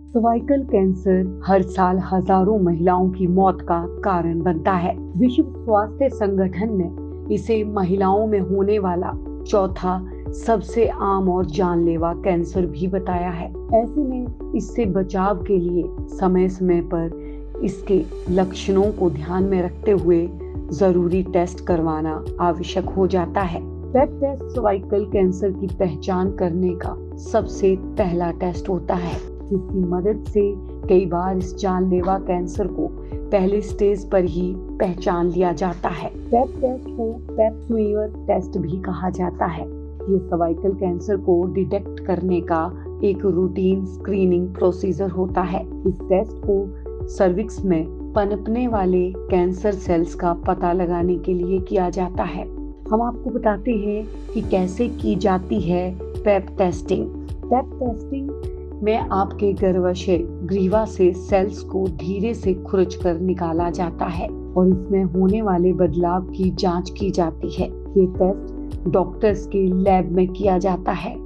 Cervical cancer हर साल हजारों महिलाओं की मौत का कारण बनता है। विश्व स्वास्थ्य संगठन ने इसे महिलाओं में होने वाला चौथा सबसे आम और जानलेवा कैंसर भी बताया है। ऐसे में इससे बचाव के लिए समय समय पर इसके लक्षणों को ध्यान में रखते हुए जरूरी टेस्ट करवाना आवश्यक हो जाता है। पेप टेस्ट सर्वाइकल कैंसर की पहचान करने का सबसे पहला टेस्ट होता है, जिसकी मदद से कई बार इस जानलेवा कैंसर को पहले स्टेज पर ही पहचान लिया जाता है। पेप टेस्ट को पेप स्मीयर टेस्ट भी कहा जाता है। ये सर्वाइकल कैंसर को डिटेक्ट करने का एक रूटीन स्क्रीनिंग प्रोसीजर होता है। इस टेस्ट को सर्विक्स में पनपने वाले कैंसर सेल्स का पता लगाने के लिए किया जाता है। हम आपको बताते हैं कि कैसे की जाती है पेप टेस्टिंग। पेप टेस्टिंग में आपके गर्भाशय ग्रीवा से सेल्स को धीरे से खुरच कर निकाला जाता है और इसमें होने वाले बदलाव की जांच की जाती है। ये टेस्ट डॉक्टर्स के लैब में किया जाता है।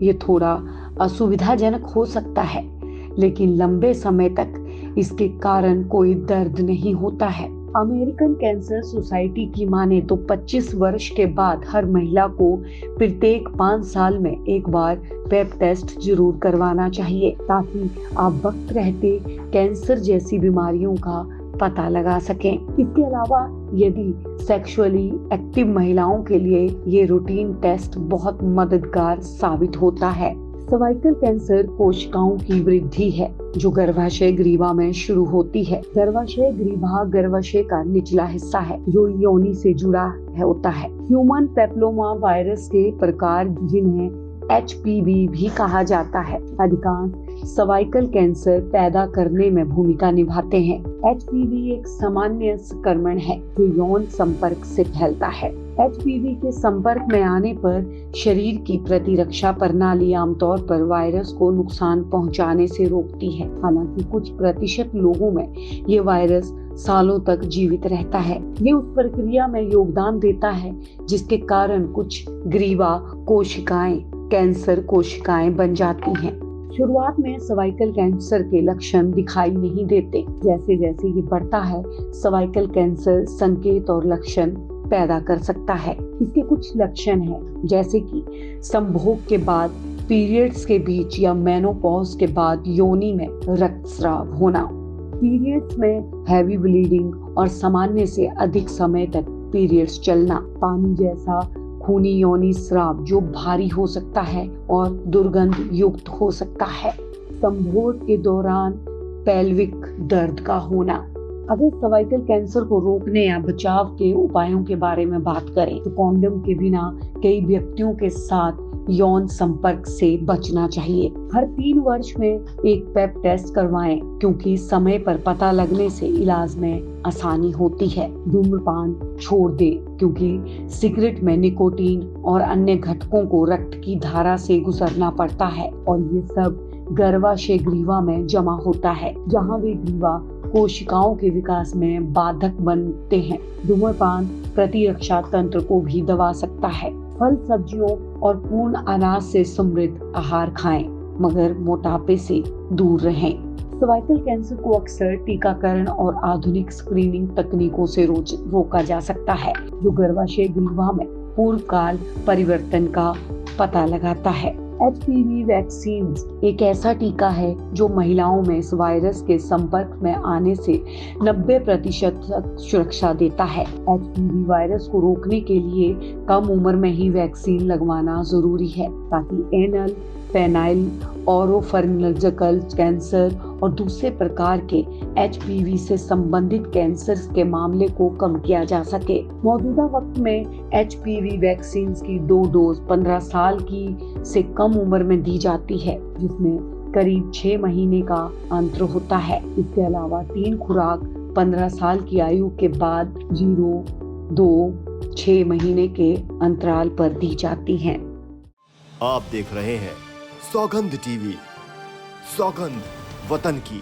ये थोड़ा असुविधाजनक हो सकता है, लेकिन लंबे समय तक इसके कारण कोई दर्द नहीं होता है। अमेरिकन कैंसर सोसाइटी की माने तो 25 वर्ष के बाद हर महिला को प्रत्येक 5 साल में एक बार पेप टेस्ट जरूर करवाना चाहिए, ताकि आप वक्त रहते कैंसर जैसी बीमारियों का पता लगा सकें। इसके अलावा यदि सेक्सुअली एक्टिव महिलाओं के लिए ये रूटीन टेस्ट बहुत मददगार साबित होता है। सर्वाइकल कैंसर कोशिकाओं की वृद्धि है जो गर्भाशय ग्रीवा में शुरू होती है। गर्भाशय ग्रीवा गर्भाशय का निचला हिस्सा है जो योनि से जुड़ा होता है। ह्यूमन पेप्लोमा वायरस के प्रकार, जिन्हें HPV भी कहा जाता है, अधिकांश सर्वाइकल कैंसर पैदा करने में भूमिका निभाते हैं। HPV एक सामान्य संक्रमण है जो यौन संपर्क से फैलता है। HPV के संपर्क में आने पर शरीर की प्रतिरक्षा प्रणाली आमतौर पर वायरस को नुकसान पहुंचाने से रोकती है। हालांकि कुछ प्रतिशत लोगों में ये वायरस सालों तक जीवित रहता है। ये उस प्रक्रिया में योगदान देता है जिसके कारण कुछ ग्रीवा कोशिकाएं कैंसर कोशिकाएं बन जाती हैं। शुरुआत में सर्वाइकल कैंसर के लक्षण दिखाई नहीं देते। जैसे जैसे ये बढ़ता है, सर्वाइकल कैंसर संकेत और लक्षण पैदा कर सकता है। इसके कुछ लक्षण हैं, जैसे कि संभोग के बाद, पीरियड्स के बीच या मेनोपॉज के बाद योनि में रक्तस्राव होना, पीरियड्स में हैवी ब्लीडिंग और सामान्य से अधिक समय तक पीरियड्स चलना, पानी जैसा खूनी योनि स्राव जो भारी हो सकता है और दुर्गंध युक्त हो सकता है, संभोग के दौरान पेल्विक दर्द का होना। अगर सर्वाइकल कैंसर को रोकने या बचाव के उपायों के बारे में बात करें तो कॉन्डोम के बिना कई व्यक्तियों के साथ यौन संपर्क से बचना चाहिए। हर 3 वर्ष में एक पेप टेस्ट करवाएं, क्योंकि समय पर पता लगने से इलाज में आसानी होती है। धूम्रपान छोड़ दें, क्योंकि सिगरेट में निकोटीन और अन्य घटकों को रक्त की धारा से गुजरना पड़ता है और ये सब गर्भाशय ग्रीवा में जमा होता है, जहां वे ग्रीवा कोशिकाओं के विकास में बाधक बनते हैं। धूम्रपान प्रतिरक्षा तंत्र को भी दबा सकता है। फल, सब्जियों और पूर्ण अनाज से समृद्ध आहार खाएं, मगर मोटापे से दूर रहें। सर्वाइकल कैंसर को अक्सर टीकाकरण और आधुनिक स्क्रीनिंग तकनीकों से रोका जा सकता है, जो गर्भाशय ग्रीवा में पूर्वकाल परिवर्तन का पता लगाता है। HPV वैक्सीन एक ऐसा टीका है जो महिलाओं में इस वायरस के संपर्क में आने से 90% तक सुरक्षा देता है। HPV वायरस को रोकने के लिए कम उम्र में ही वैक्सीन लगवाना जरूरी है, ताकि एनल, पेनाइल, ओरोफैरिंजियल कैंसर और दूसरे प्रकार के HPV से संबंधित कैंसर के मामले को कम किया जा सके। मौजूदा वक्त में HPV वैक्सीन की 2 डोज 15 साल की से कम उम्र में दी जाती है, जिसमें करीब 6 महीने का अंतर होता है। इसके अलावा 3 खुराक 15 साल की आयु के बाद 0, 2, 6 महीने के अंतराल पर दी जाती हैं। आप देख रहे हैं सौगंध टीवी, सौगंध वतन की।